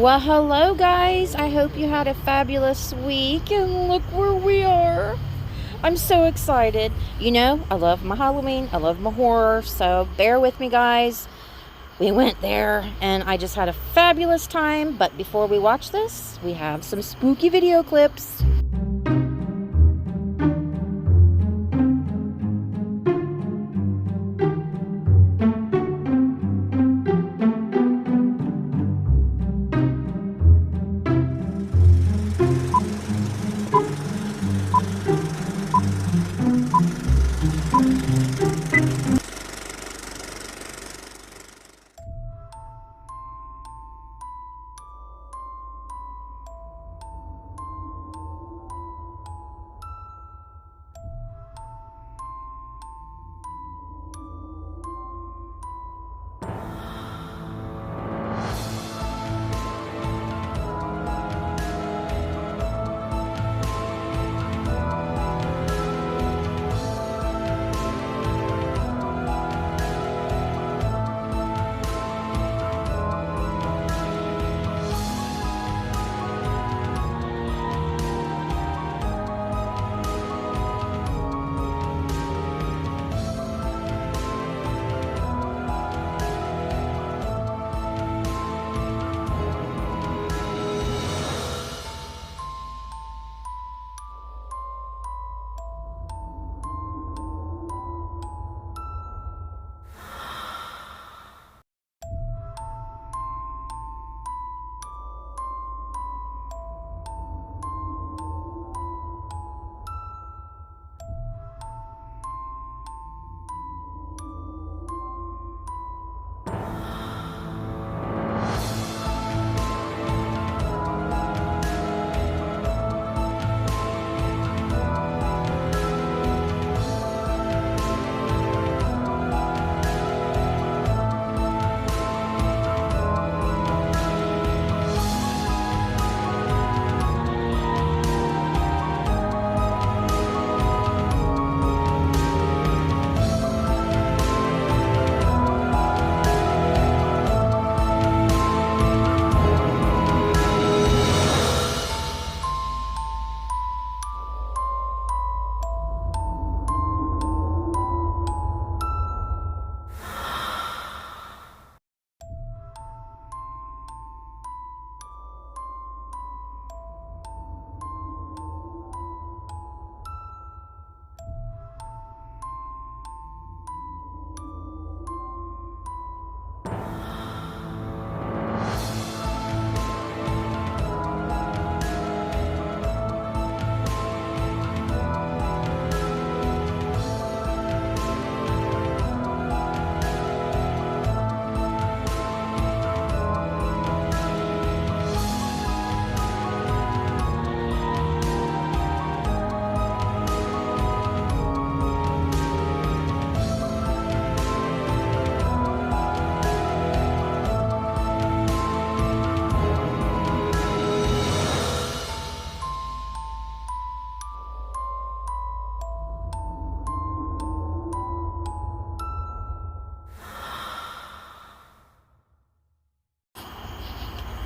Well, hello guys. I hope you had a fabulous week, and look where we are. I'm so excited. You know, I love my Halloween, I love my horror, so bear with me, guys. We went there and I just had a fabulous time, but before we watch this, we have some spooky video clips.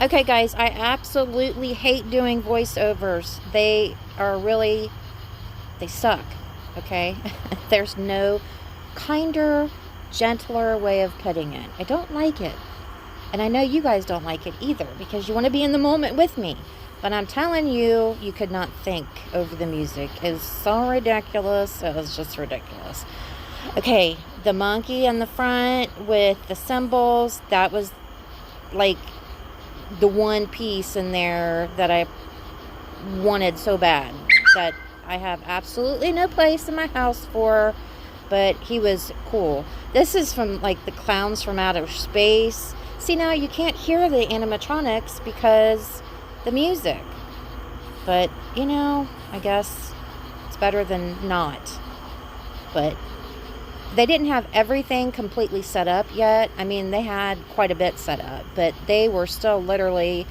Okay, guys, I absolutely hate doing voiceovers. They suck, okay? There's no kinder, gentler way of putting it. I don't like it. And I know you guys don't like it either because you want to be in the moment with me. But I'm telling you, you could not think over the music. It's so ridiculous. It was just ridiculous. Okay, the monkey in the front with the cymbals, that was like the one piece in there that I wanted so bad that I have absolutely no place in my house for, but he was cool. This is from like the clowns from outer space. See, now you can't hear the animatronics because the music, but you know, I guess it's better than not. But they didn't have everything completely set up yet. I mean, they had quite a bit set up, but they were still literally,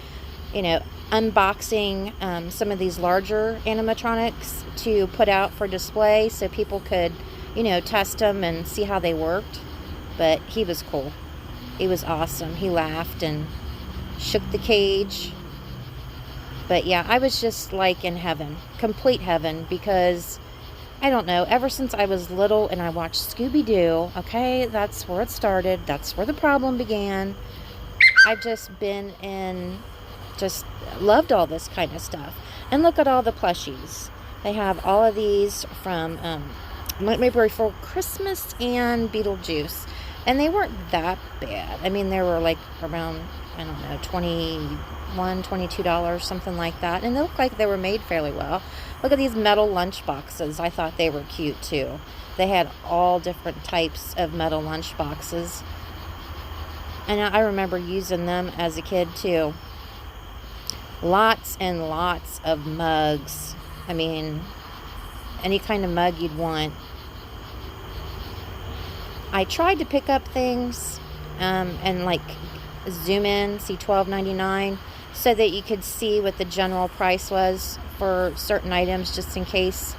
unboxing some of these larger animatronics to put out for display so people could, test them and see how they worked. But he was cool. He was awesome. He laughed and shook the cage. But yeah, I was just like in heaven, complete heaven, because I don't know, ever since I was little and I watched Scooby-Doo, okay, that's where it started. That's where the problem began. I've just been in, just loved all this kind of stuff. And look at all the plushies. They have all of these from Nightmare Before Christmas and Beetlejuice. And they weren't that bad. I mean, they were like around, I don't know, $21, $22, something like that. And they looked like they were made fairly well. Look at these metal lunch boxes. I thought they were cute too. They had all different types of metal lunch boxes. And I remember using them as a kid too. Lots and lots of mugs. I mean, any kind of mug you'd want. I tried to pick up things and like zoom in, see $12.99, so that you could see what the general price was for certain items, just in case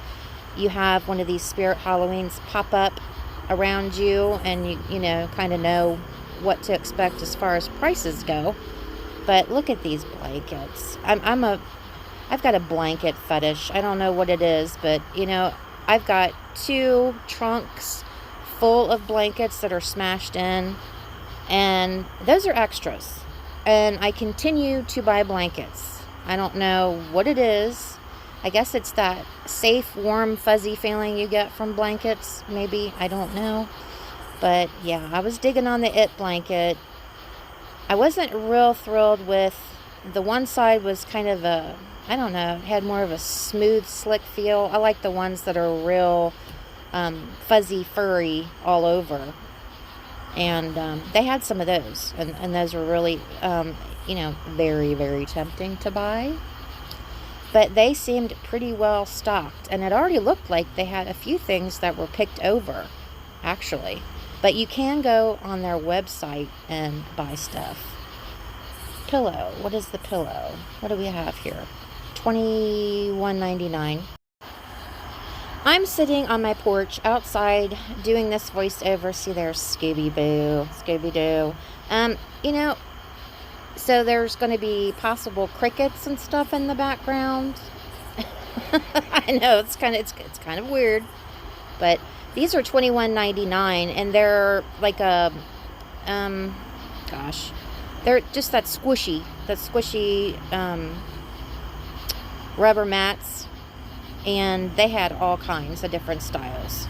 you have one of these spirit Halloweens pop up around you and you know, kind of know what to expect as far as prices go. But look at these blankets. I've got a blanket fetish. I don't know what it is, but you know, I've got 2 trunks full of blankets that are smashed in, and those are extras. And I continue to buy blankets. I don't know what it is. I guess it's that safe, warm, fuzzy feeling you get from blankets. Maybe. I don't know. But yeah, I was digging on the It blanket. I wasn't real thrilled with the one side. Was kind of a, I don't know, had more of a smooth, slick feel. I like the ones that are real fuzzy, furry all over. And they had some of those. And those were really, you know, very, very tempting to buy. But they seemed pretty well stocked. And it already looked like they had a few things that were picked over, actually. But you can go on their website and buy stuff. Pillow. What is the pillow? What do we have here? $21.99. I'm sitting on my porch outside doing this voiceover. See, there's Scooby-Doo. Scooby-Doo. You know, so there's going to be possible crickets and stuff in the background. I know, it's kind of weird. But these are $21.99, and they're like a, gosh, they're just that squishy rubber mats, and they had all kinds of different styles.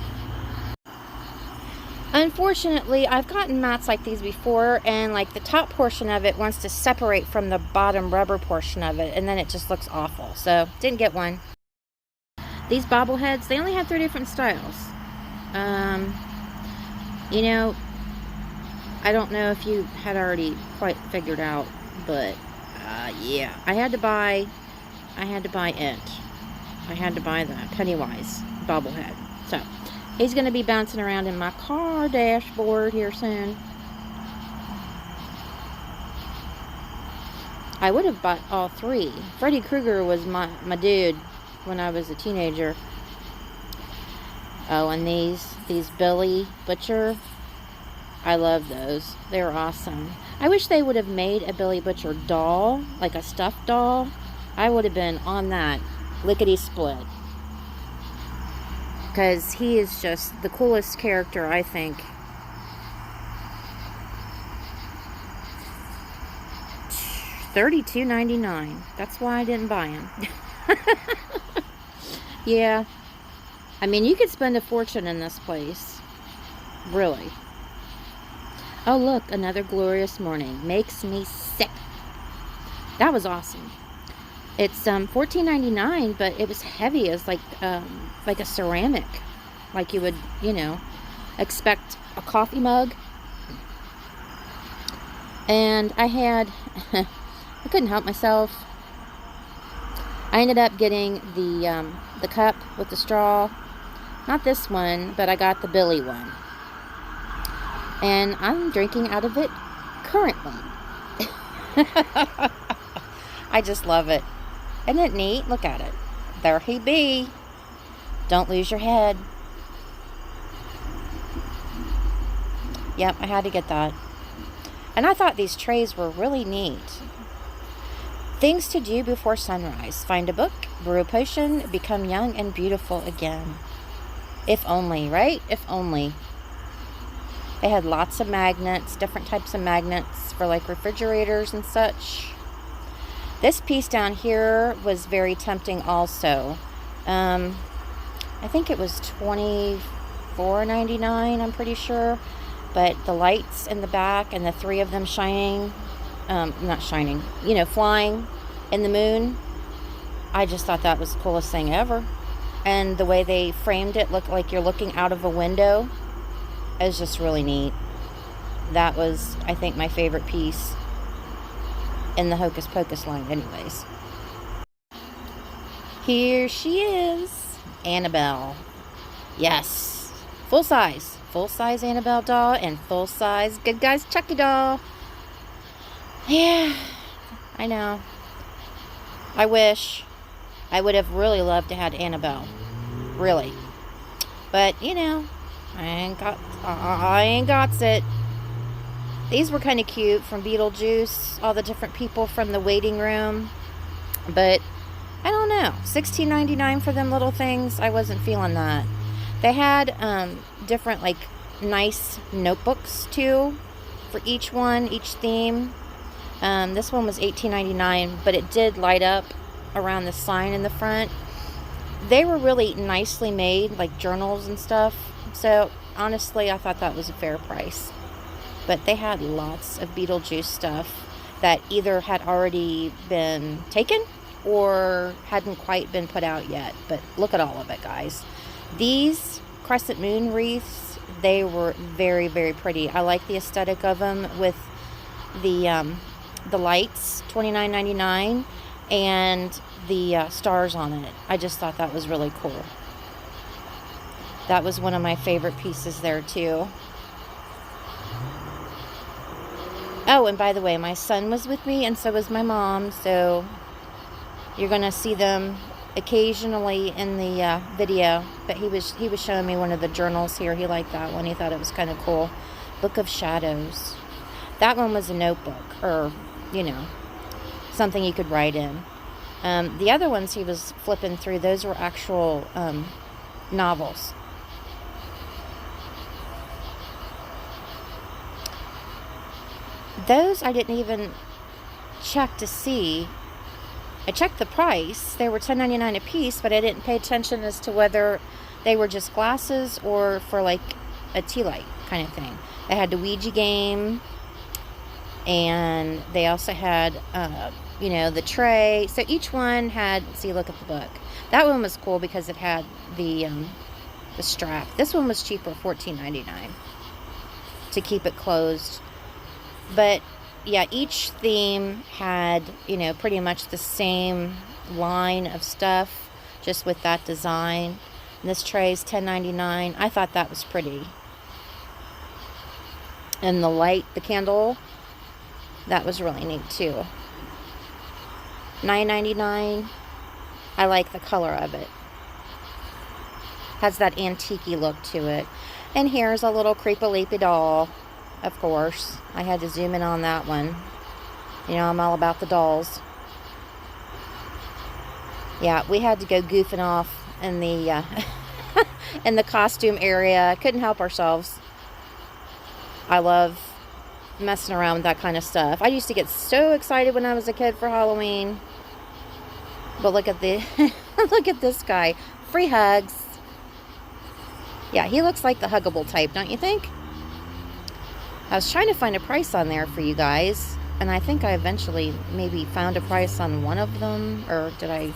Unfortunately, I've gotten mats like these before, and like the top portion of it wants to separate from the bottom rubber portion of it, and then it just looks awful. So, didn't get one. These bobbleheads, they only have 3 different styles. You know, I don't know if you had already quite figured out, but yeah, I had to buy it. I had to buy the Pennywise Bobblehead. So, he's going to be bouncing around in my car dashboard here soon. I would have bought all 3. Freddy Krueger was my dude when I was a teenager. Oh, and these Billy Butcher, I love those. They're awesome. I wish they would have made a Billy Butcher doll, like a stuffed doll. I would have been on that lickety-split. Because he is just the coolest character, I think. $32.99. That's why I didn't buy him. Yeah. I mean, you could spend a fortune in this place. Really. Oh, look, another glorious morning. Makes me sick. That was awesome. It's $14.99, but it was heavy. It was like a ceramic, like you would, you know, expect a coffee mug. And I had, I couldn't help myself. I ended up getting the cup with the straw. Not this one, but I got the Billy one. And I'm drinking out of it currently. I just love it. Isn't it neat? Look at it. There he be. Don't lose your head. Yep, I had to get that. And I thought these trays were really neat. Things to do before sunrise. Find a book, brew a potion, become young and beautiful again. If only, right? If only. They had lots of magnets, different types of magnets for like refrigerators and such. This piece down here was very tempting also. I think it was $24.99, I'm pretty sure. But the lights in the back and the three of them shining, not shining, flying in the moon. I just thought that was the coolest thing ever. And the way they framed it looked like you're looking out of a window. It was just really neat. That was, I think, my favorite piece in the Hocus Pocus line anyways. Here she is, Annabelle. Yes, full size Annabelle doll and full size Good Guys Chucky doll. Yeah, I know. I wish. I would have really loved to have Annabelle. Really. But, I ain't got it. These were kind of cute from Beetlejuice. All the different people from the waiting room. But, I don't know. $16.99 for them little things. I wasn't feeling that. They had different, like, nice notebooks, too. For each one, each theme. This one was $18.99, but it did light up around the sign in the front. They were really nicely made, like journals and stuff. So, honestly, I thought that was a fair price. But they had lots of Beetlejuice stuff that either had already been taken or hadn't quite been put out yet. But look at all of it, guys. These crescent moon wreaths, they were very, very pretty. I like the aesthetic of them with the lights, $29.99, and the stars on it. I just thought that was really cool. That was one of my favorite pieces there too. Oh, and by the way, my son was with me and so was my mom, so you're gonna see them occasionally in the video. But he was showing me one of the journals here. He liked that one. He thought it was kind of cool. Book of Shadows. That one was a notebook, or something you could write in. The other ones he was flipping through, those were actual novels. Those I didn't even check to see. I checked the price. They were $10.99 a piece, but I didn't pay attention as to whether they were just glasses or for like a tea light kind of thing. They had the Ouija game, and they also had the tray. So each one had, see, look at the book. That one was cool because it had the strap. This one was cheaper, $14.99, to keep it closed. But yeah, each theme had, pretty much the same line of stuff, just with that design. And this tray's $10.99. I thought that was pretty. And the light, the candle, that was really neat too. $9.99. I like the color of it. Has that antique-y look to it. And here's a little creepy-leapy doll, of course. I had to zoom in on that one. I'm all about the dolls. Yeah, we had to go goofing off in the in the costume area. Couldn't help ourselves. I love messing around with that kind of stuff. I used to get so excited when I was a kid for Halloween. But look at look at this guy. Free hugs. Yeah, he looks like the huggable type, don't you think? I was trying to find a price on there for you guys, and I think I eventually maybe found a price on one of them, or did I?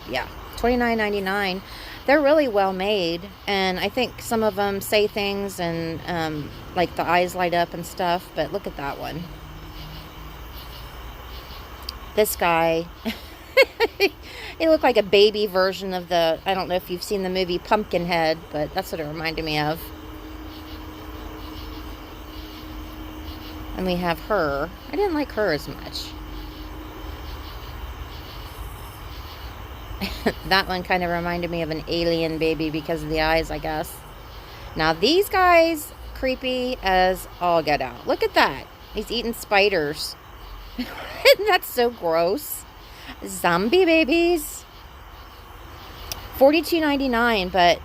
Yeah, $29.99. They're really well made, and I think some of them say things and like the eyes light up and stuff, but look at that one. This guy, he looked like a baby version of I don't know if you've seen the movie Pumpkinhead, but that's what it reminded me of. And we have her. I didn't like her as much. That one kind of reminded me of an alien baby because of the eyes, I guess. Now these guys, creepy as all get out. Look at that. He's eating spiders. That's so gross. Zombie babies. $42.99, but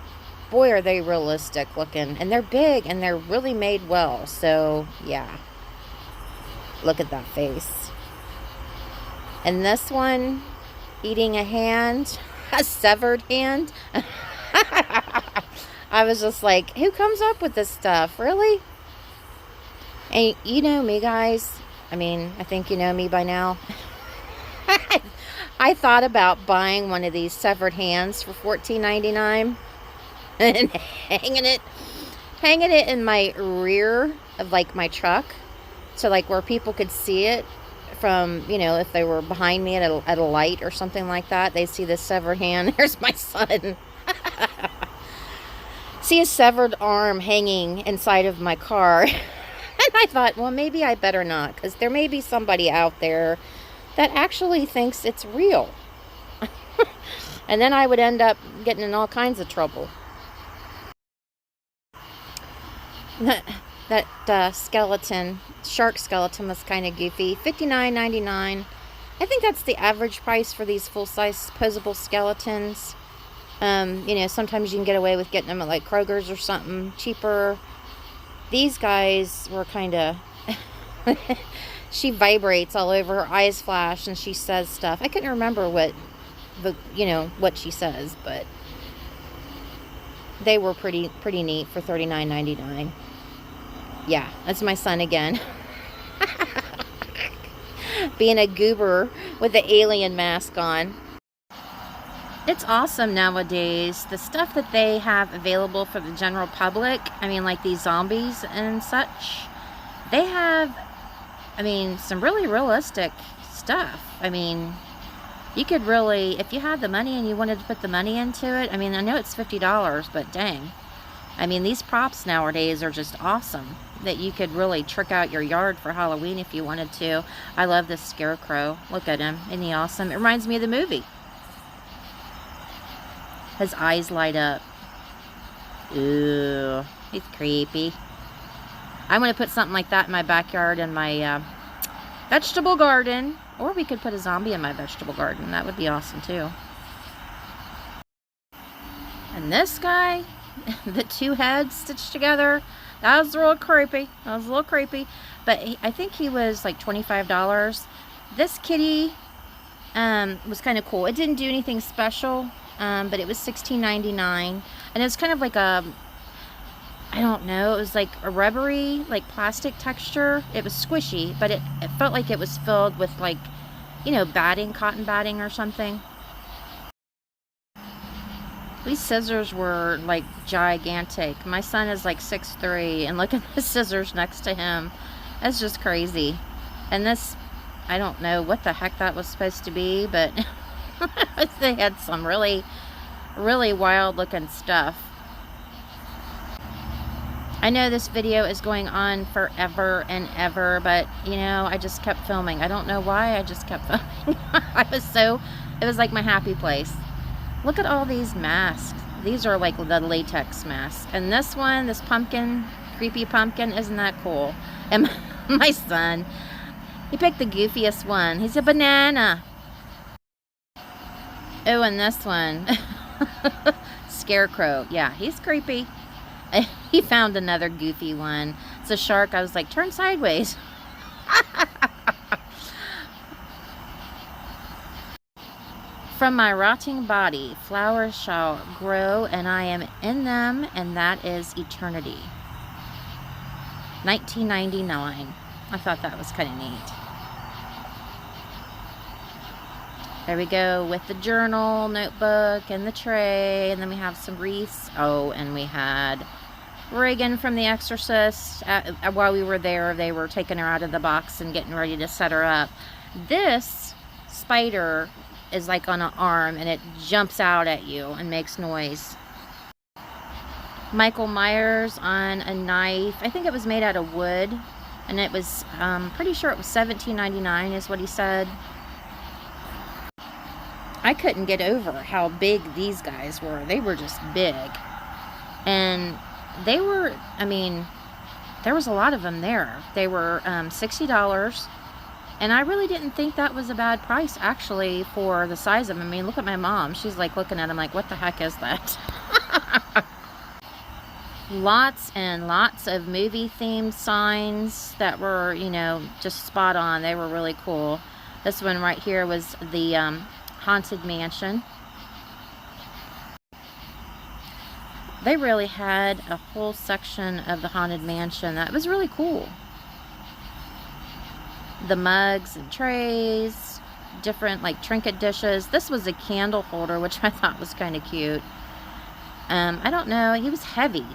boy, are they realistic looking. And they're big, and they're really made well. So, yeah. Look at that face. And this one, eating a hand, a severed hand. I was just like, who comes up with this stuff? Really? And you know me, guys. I mean, I think you know me by now. I thought about buying one of these severed hands for $14.99 and hanging it in my rear of like my truck, so like where people could see it from, you know, if they were behind me at a light or something like that, they'd see this severed hand. There's my son. See a severed arm hanging inside of my car. And I thought, well, maybe I better not, because there may be somebody out there that actually thinks it's real. And then I would end up getting in all kinds of trouble. That skeleton, shark skeleton, was kind of goofy. $59.99. I think that's the average price for these full-size posable skeletons. You know, sometimes you can get away with getting them at like Kroger's or something cheaper. These guys were kind of... She vibrates all over, her eyes flash, and she says stuff. I couldn't remember what she says, but they were pretty neat for $39.99. Yeah, that's my son again. Being a goober with the alien mask on. It's awesome nowadays, the stuff that they have available for the general public. I mean, like these zombies and such. They have, I mean, some really realistic stuff. I mean, you could really, if you had the money and you wanted to put the money into it, I mean, I know it's $50, but dang. I mean, these props nowadays are just awesome, that you could really trick out your yard for Halloween if you wanted to. I love this Scarecrow. Look at him. Isn't he awesome? It reminds me of the movie. His eyes light up. Ooh, he's creepy. I'm going to put something like that in my backyard in my vegetable garden. Or we could put a zombie in my vegetable garden. That would be awesome too. And this guy, the two heads stitched together, that was real creepy. That was a little creepy. But I think he was like $25. This kitty was kind of cool. It didn't do anything special, but it was $16.99. And it's kind of like a... I don't know, it was like a rubbery, like plastic texture. It was squishy, but it felt like it was filled with like, you know, batting, cotton batting or something. These scissors were like gigantic. My son is like 6'3", and look at the scissors next to him. That's just crazy. And this, I don't know what the heck that was supposed to be, but they had some really, really wild looking stuff. I know this video is going on forever and ever, but, you know, I just kept filming. I don't know why, I just kept filming. It was like my happy place. Look at all these masks. These are like the latex masks. And this one, this pumpkin, creepy pumpkin, isn't that cool? And my son, he picked the goofiest one. He's a banana. Oh, and this one, Scarecrow. Yeah, he's creepy. He found another goofy one. It's a shark. I was like, turn sideways. From my rotting body, flowers shall grow, and I am in them, and that is eternity. 1999. I thought that was kind of neat. There we go with the journal, notebook, and the tray, and then we have some wreaths. Oh, and we had Reagan from The Exorcist. While we were there, they were taking her out of the box and getting ready to set her up. This spider is like on an arm, and it jumps out at you and makes noise. Michael Myers on a knife. I think it was made out of wood, and it was pretty sure it was $17.99 is what he said. I couldn't get over how big these guys were. They were just big. And they were, I mean, there was a lot of them there. They were $60. And I really didn't think that was a bad price, actually, for the size of them. I mean, look at my mom. She's like looking at them like, what the heck is that? Lots and lots of movie-themed signs that were, you know, just spot on. They were really cool. This one right here was the Haunted Mansion. They really had a whole section of the Haunted Mansion that was really cool. The mugs and trays, different like trinket dishes. This was a candle holder, which I thought was kind of cute. I don't know, he was heavy.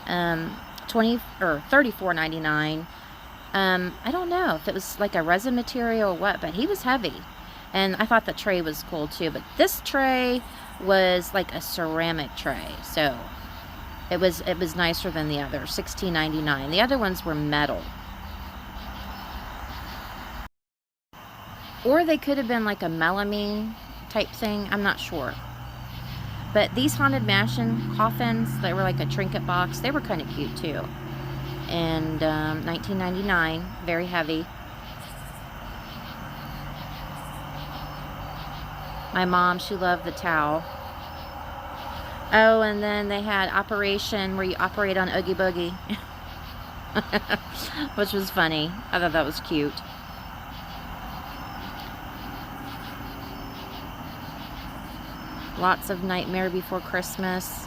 $34.99. I don't know if it was like a resin material or what, but he was heavy. And I thought the tray was cool too, but this tray was like a ceramic tray, so it was nicer than the other. $16.99. The other ones were metal. Or they could have been like a melamine type thing. I'm not sure. But these Haunted Mansion coffins, they were like a trinket box. They were kind of cute too. And $19.99. Very heavy. My mom, she loved the towel. Oh, and then they had Operation, where you operate on Oogie Boogie. Which was funny. I thought that was cute. Lots of Nightmare Before Christmas.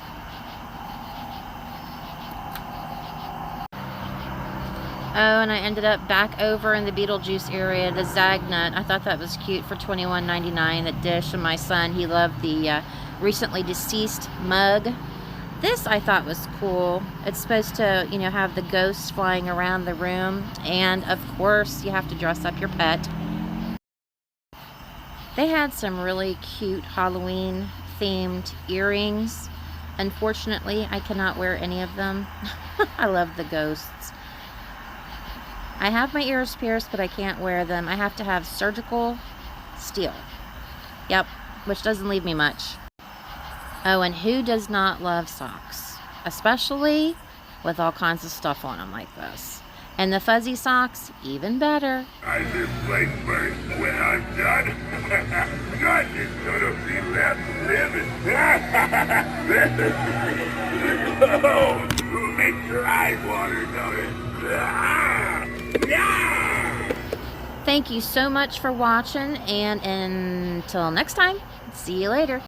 Oh, and I ended up back over in the Beetlejuice area, the Zagnut. I thought that was cute for $21.99. The dish, and my son, he loved the recently deceased mug. This I thought was cool. It's supposed to, you know, have the ghosts flying around the room. And of course, you have to dress up your pet. They had some really cute Halloween themed earrings. Unfortunately, I cannot wear any of them. I love the ghosts. I have my ears pierced, but I can't wear them. I have to have surgical steel. Yep, which doesn't leave me much. Oh, and who does not love socks? Especially with all kinds of stuff on them like this. And the fuzzy socks, even better. I live life first when I'm done. Nothing's gonna be left living. Oh, make your eyes water, don't Thank you so much for watching, and until next time, see you later.